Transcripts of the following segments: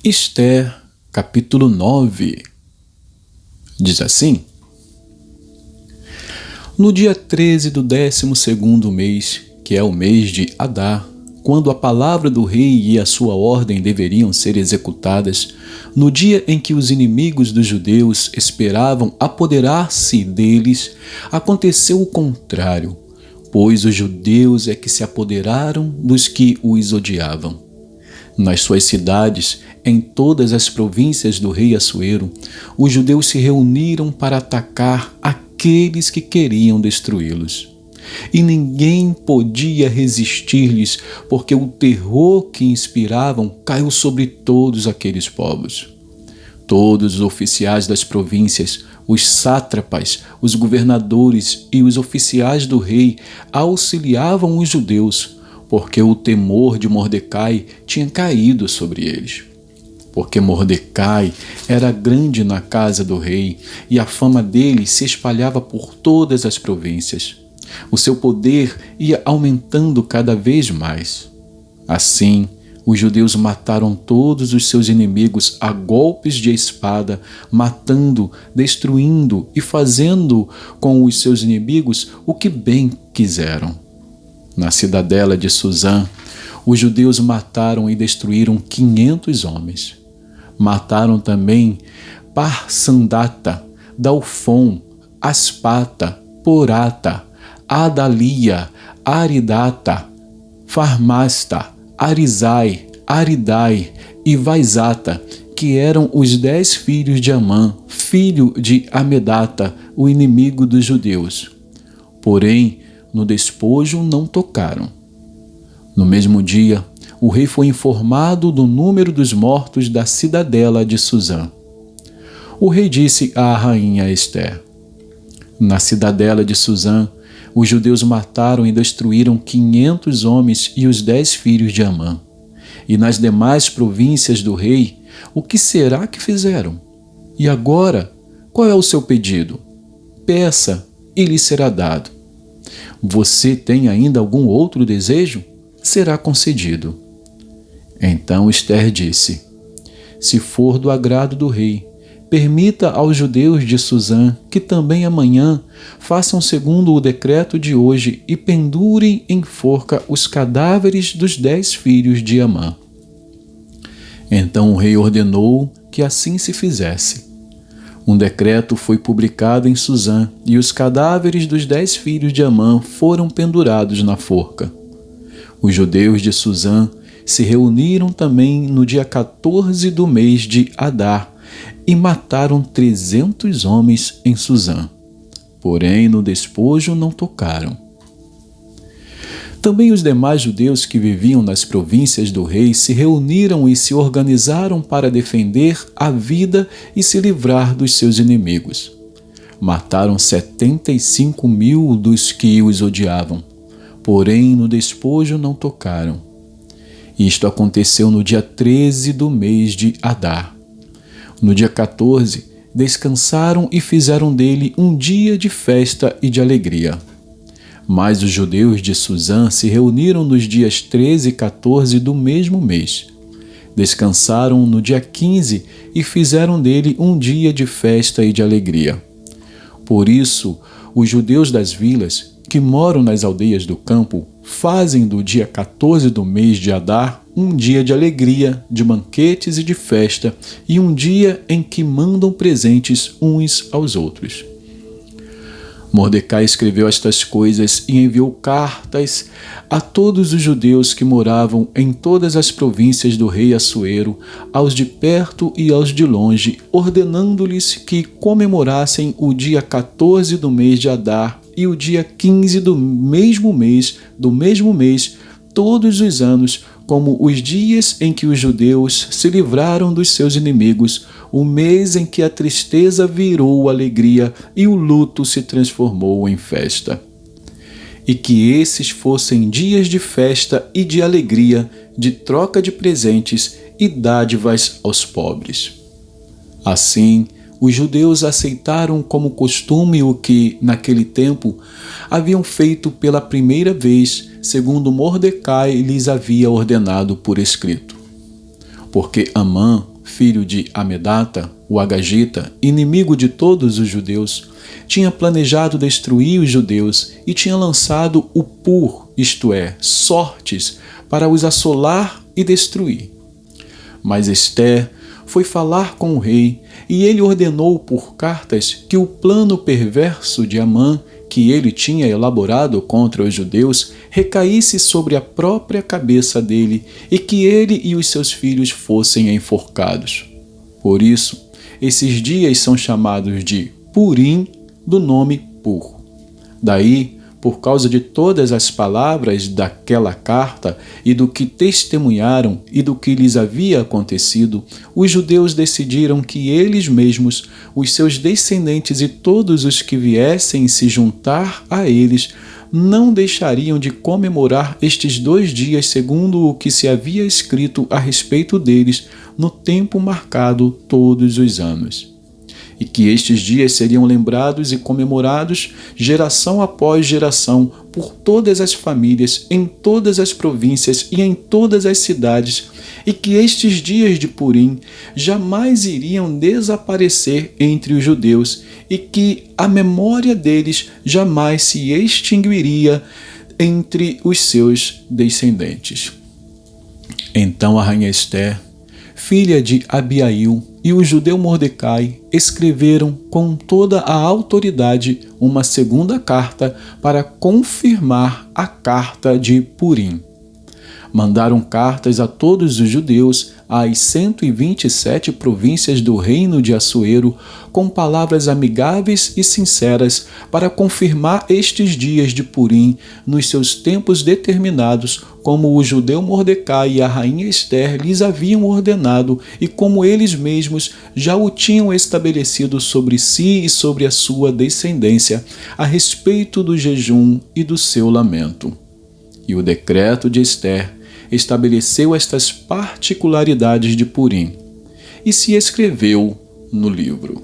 Ester, capítulo 9, diz assim: No dia 13 do 12º mês, que é o mês de Adar, quando a palavra do rei e a sua ordem deveriam ser executadas, no dia em que os inimigos dos judeus esperavam apoderar-se deles, aconteceu o contrário, pois os judeus é que se apoderaram dos que os odiavam. Nas suas cidades, em todas as províncias do rei Assuero, os judeus se reuniram para atacar aqueles que queriam destruí-los. E ninguém podia resistir-lhes, porque o terror que inspiravam caiu sobre todos aqueles povos. Todos os oficiais das províncias, os sátrapas, os governadores e os oficiais do rei auxiliavam os judeus, porque o temor de Mordecai tinha caído sobre eles. Porque Mordecai era grande na casa do rei e a fama dele se espalhava por todas as províncias. O seu poder ia aumentando cada vez mais. Assim, os judeus mataram todos os seus inimigos a golpes de espada, matando, destruindo e fazendo com os seus inimigos o que bem quiseram. Na cidadela de Suzã, os judeus mataram e destruíram 500 homens. Mataram também Parsandata, Dalfon, Aspata, Porata, Adalia, Aridata, Farmasta, Arizai, Aridai e Vaizata, que eram os 10 filhos de Amã, filho de Amedata, o inimigo dos judeus. Porém, no despojo não tocaram. No mesmo dia, o rei foi informado do número dos mortos da cidadela de Suzã. O rei disse à rainha Ester: Na cidadela de Suzã, os judeus mataram e destruíram 500 homens e os 10 filhos de Amã. E nas demais províncias do rei, o que será que fizeram? E agora, qual é o seu pedido? Peça e lhe será dado. Você tem ainda algum outro desejo? Será concedido. Então Ester disse: Se for do agrado do rei, permita aos judeus de Suzã que também amanhã façam segundo o decreto de hoje e pendurem em forca os cadáveres dos 10 filhos de Amã. Então o rei ordenou que assim se fizesse. Um decreto foi publicado em Suzã e os cadáveres dos 10 filhos de Amã foram pendurados na forca. Os judeus de Suzã se reuniram também no dia 14 do mês de Adar e mataram 300 homens em Suzã. Porém, no despojo não tocaram. Também os demais judeus que viviam nas províncias do rei se reuniram e se organizaram para defender a vida e se livrar dos seus inimigos. Mataram 75.000 dos que os odiavam, porém no despojo não tocaram. Isto aconteceu no dia 13 do mês de Adar. No dia 14, descansaram e fizeram dele um dia de festa e de alegria. Mas os judeus de Suzã se reuniram nos dias 13 e 14 do mesmo mês. Descansaram no dia 15 e fizeram dele um dia de festa e de alegria. Por isso, os judeus das vilas, que moram nas aldeias do campo, fazem do dia 14 do mês de Adar um dia de alegria, de banquetes e de festa, e um dia em que mandam presentes uns aos outros. Mordecai escreveu estas coisas e enviou cartas a todos os judeus que moravam em todas as províncias do rei Assuero, aos de perto e aos de longe, ordenando-lhes que comemorassem o dia 14 do mês de Adar e o dia 15 do mesmo mês, todos os anos, como os dias em que os judeus se livraram dos seus inimigos, o mês em que a tristeza virou alegria e o luto se transformou em festa. E que esses fossem dias de festa e de alegria, de troca de presentes e dádivas aos pobres. Assim, os judeus aceitaram como costume o que, naquele tempo, haviam feito pela primeira vez, segundo Mordecai lhes havia ordenado por escrito. Porque Amã, filho de Amedata, o Agagita, inimigo de todos os judeus, tinha planejado destruir os judeus e tinha lançado o pur, isto é, sortes, para os assolar e destruir. Mas Ester foi falar com o rei e ele ordenou por cartas que o plano perverso de Amã, que ele tinha elaborado contra os judeus, recaísse sobre a própria cabeça dele e que ele e os seus filhos fossem enforcados. Por isso, esses dias são chamados de Purim, do nome Pur. Daí, por causa de todas as palavras daquela carta e do que testemunharam e do que lhes havia acontecido, os judeus decidiram que eles mesmos, os seus descendentes e todos os que viessem se juntar a eles, não deixariam de comemorar estes 2 dias segundo o que se havia escrito a respeito deles no tempo marcado todos os anos. E que estes dias seriam lembrados e comemorados geração após geração por todas as famílias, em todas as províncias e em todas as cidades, e que estes dias de Purim jamais iriam desaparecer entre os judeus e que a memória deles jamais se extinguiria entre os seus descendentes. Então a rainha Ester, filha de Abiail, e o judeu Mordecai escreveram com toda a autoridade uma segunda carta para confirmar a carta de Purim. Mandaram cartas a todos os judeus, às 127 províncias do reino de Assuero, com palavras amigáveis e sinceras para confirmar estes dias de Purim nos seus tempos determinados, como o judeu Mordecai e a rainha Ester lhes haviam ordenado e como eles mesmos já o tinham estabelecido sobre si e sobre a sua descendência, a respeito do jejum e do seu lamento. E o decreto de Ester estabeleceu estas particularidades de Purim e se escreveu no livro.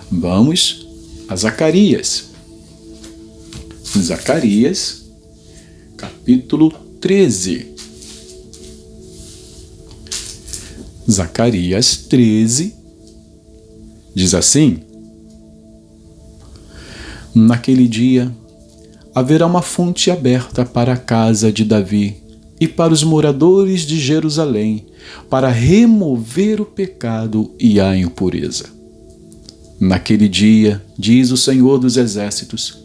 Vamos a Zacarias. Zacarias, capítulo 13. Zacarias 13 diz assim: Naquele dia haverá uma fonte aberta para a casa de Davi e para os moradores de Jerusalém, para remover o pecado e a impureza. Naquele dia, diz o Senhor dos Exércitos,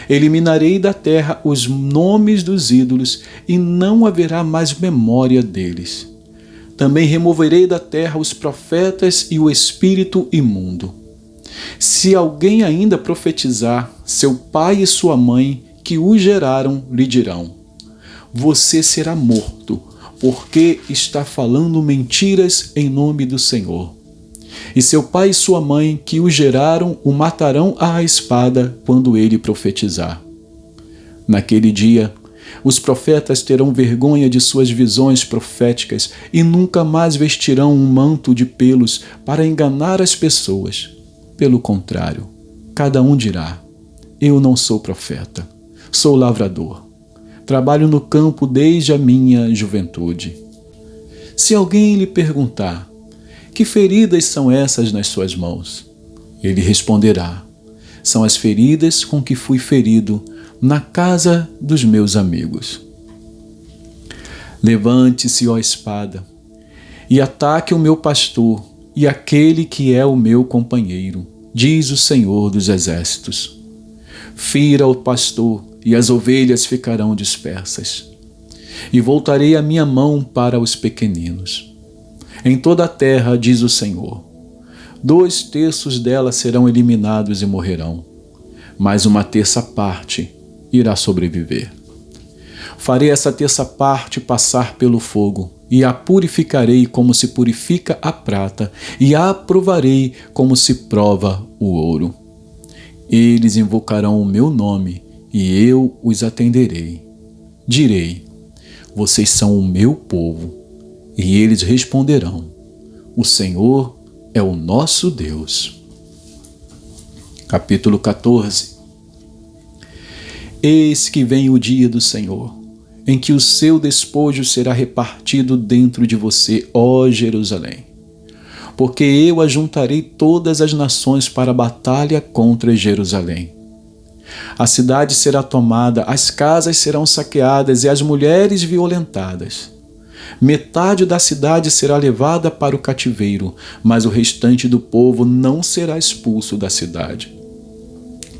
eliminarei da terra os nomes dos ídolos e não haverá mais memória deles. Também removerei da terra os profetas e o espírito imundo. Se alguém ainda profetizar, seu pai e sua mãe, que o geraram, lhe dirão: você será morto, porque está falando mentiras em nome do Senhor. E seu pai e sua mãe, que o geraram, o matarão à espada quando ele profetizar. Naquele dia, os profetas terão vergonha de suas visões proféticas e nunca mais vestirão um manto de pelos para enganar as pessoas. Pelo contrário, cada um dirá: eu não sou profeta, sou lavrador. Trabalho no campo desde a minha juventude. Se alguém lhe perguntar: que feridas são essas nas suas mãos? Ele responderá: são as feridas com que fui ferido na casa dos meus amigos. Levante-se, ó espada, e ataque o meu pastor e aquele que é o meu companheiro, diz o Senhor dos Exércitos. Fira o pastor e as ovelhas ficarão dispersas. E voltarei a minha mão para os pequeninos. Em toda a terra, diz o Senhor, 2/3 dela serão eliminados e morrerão, mas 1/3 parte irá sobreviver. Farei essa 1/3 parte passar pelo fogo, e a purificarei como se purifica a prata, e a provarei como se prova o ouro. Eles invocarão o meu nome, e eu os atenderei. Direi: vocês são o meu povo. E eles responderão: o Senhor é o nosso Deus. Capítulo 14. Eis que vem o dia do Senhor. em que o seu despojo será repartido dentro de você, ó Jerusalém. Porque eu ajuntarei todas as nações para a batalha contra Jerusalém. A cidade será tomada, as casas serão saqueadas e as mulheres violentadas. Metade da cidade será levada para o cativeiro, mas o restante do povo não será expulso da cidade.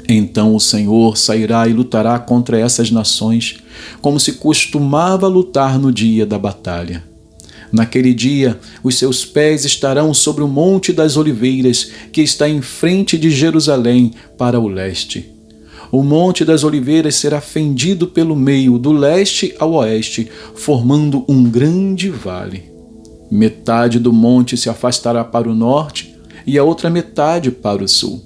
Então o Senhor sairá e lutará contra essas nações, como se costumava lutar no dia da batalha. Naquele dia, os seus pés estarão sobre o Monte das Oliveiras, que está em frente de Jerusalém, para o leste. O Monte das Oliveiras será fendido pelo meio, do leste ao oeste, formando um grande vale. Metade do monte se afastará para o norte e a outra metade para o sul.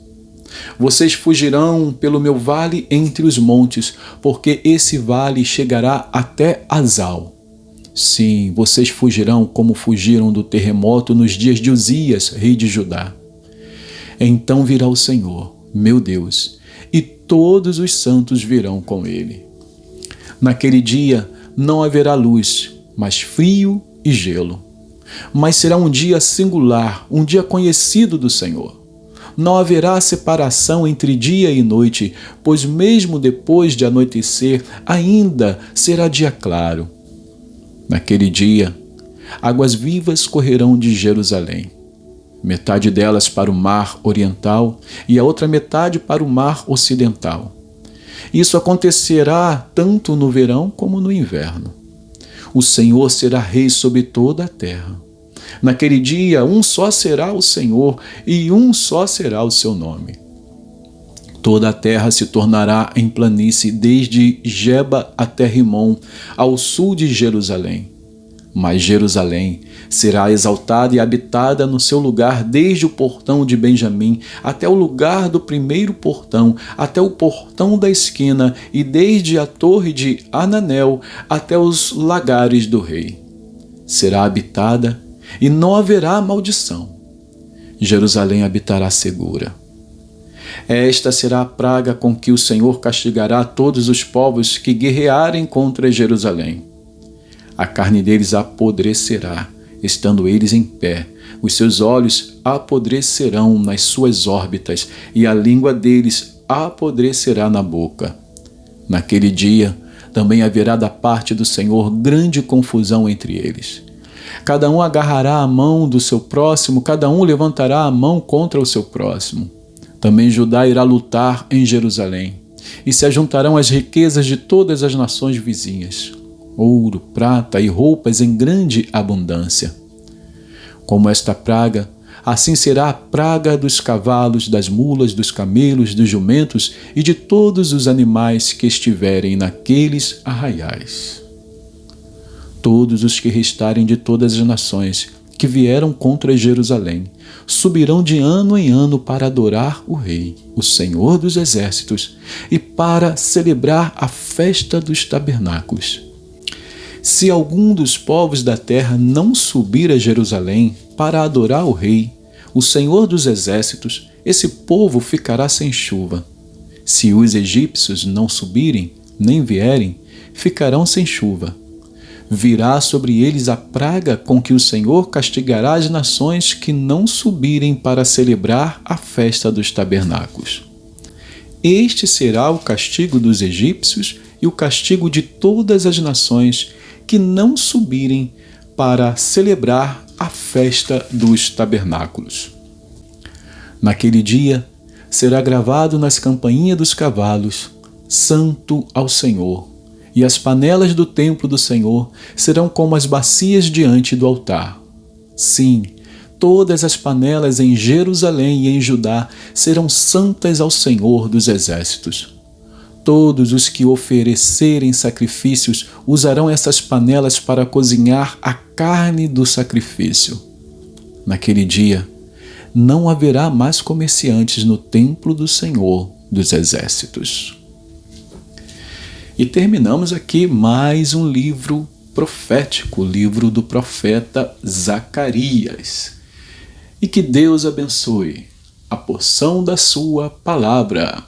Vocês fugirão pelo meu vale entre os montes, porque esse vale chegará até Azal. Sim, vocês fugirão como fugiram do terremoto nos dias de Uzias, rei de Judá. Então virá o Senhor, meu Deus, e todos os santos virão com ele. Naquele dia não haverá luz, mas frio e gelo. Mas será um dia singular, um dia conhecido do Senhor. Não haverá separação entre dia e noite, pois mesmo depois de anoitecer, ainda será dia claro. Naquele dia, águas vivas correrão de Jerusalém, metade delas para o mar oriental e a outra metade para o mar ocidental. Isso acontecerá tanto no verão como no inverno. O Senhor será rei sobre toda a terra. Naquele dia, um só será o Senhor e um só será o seu nome. Toda a terra se tornará em planície, desde Geba até Rimon, ao sul de Jerusalém. Mas Jerusalém será exaltada e habitada no seu lugar, desde o portão de Benjamim até o lugar do primeiro portão, até o portão da esquina, e desde a torre de Ananel até os lagares do rei. Será habitada e não haverá maldição. Jerusalém habitará segura. Esta será a praga com que o Senhor castigará todos os povos que guerrearem contra Jerusalém. A carne deles apodrecerá, estando eles em pé. Os seus olhos apodrecerão nas suas órbitas, e a língua deles apodrecerá na boca. Naquele dia também haverá da parte do Senhor grande confusão entre eles. Cada um agarrará a mão do seu próximo, cada um levantará a mão contra o seu próximo. Também Judá irá lutar em Jerusalém, e se ajuntarão as riquezas de todas as nações vizinhas, ouro, prata e roupas em grande abundância. Como esta praga, assim será a praga dos cavalos, das mulas, dos camelos, dos jumentos e de todos os animais que estiverem naqueles arraiais. Todos os que restarem de todas as nações que vieram contra Jerusalém subirão de ano em ano para adorar o Rei, o Senhor dos Exércitos, e para celebrar a festa dos tabernáculos. Se algum dos povos da terra não subir a Jerusalém para adorar o Rei, o Senhor dos Exércitos, esse povo ficará sem chuva. Se os egípcios não subirem, nem vierem, ficarão sem chuva. Virá sobre eles a praga com que o Senhor castigará as nações que não subirem para celebrar a festa dos tabernáculos. Este será o castigo dos egípcios e o castigo de todas as nações que não subirem para celebrar a festa dos tabernáculos. Naquele dia será gravado nas campainhas dos cavalos: Santo ao Senhor. E as panelas do templo do Senhor serão como as bacias diante do altar. Sim, todas as panelas em Jerusalém e em Judá serão santas ao Senhor dos Exércitos. Todos os que oferecerem sacrifícios usarão essas panelas para cozinhar a carne do sacrifício. Naquele dia, não haverá mais comerciantes no templo do Senhor dos Exércitos. E terminamos aqui mais um livro profético, o livro do profeta Zacarias. E que Deus abençoe a porção da sua palavra.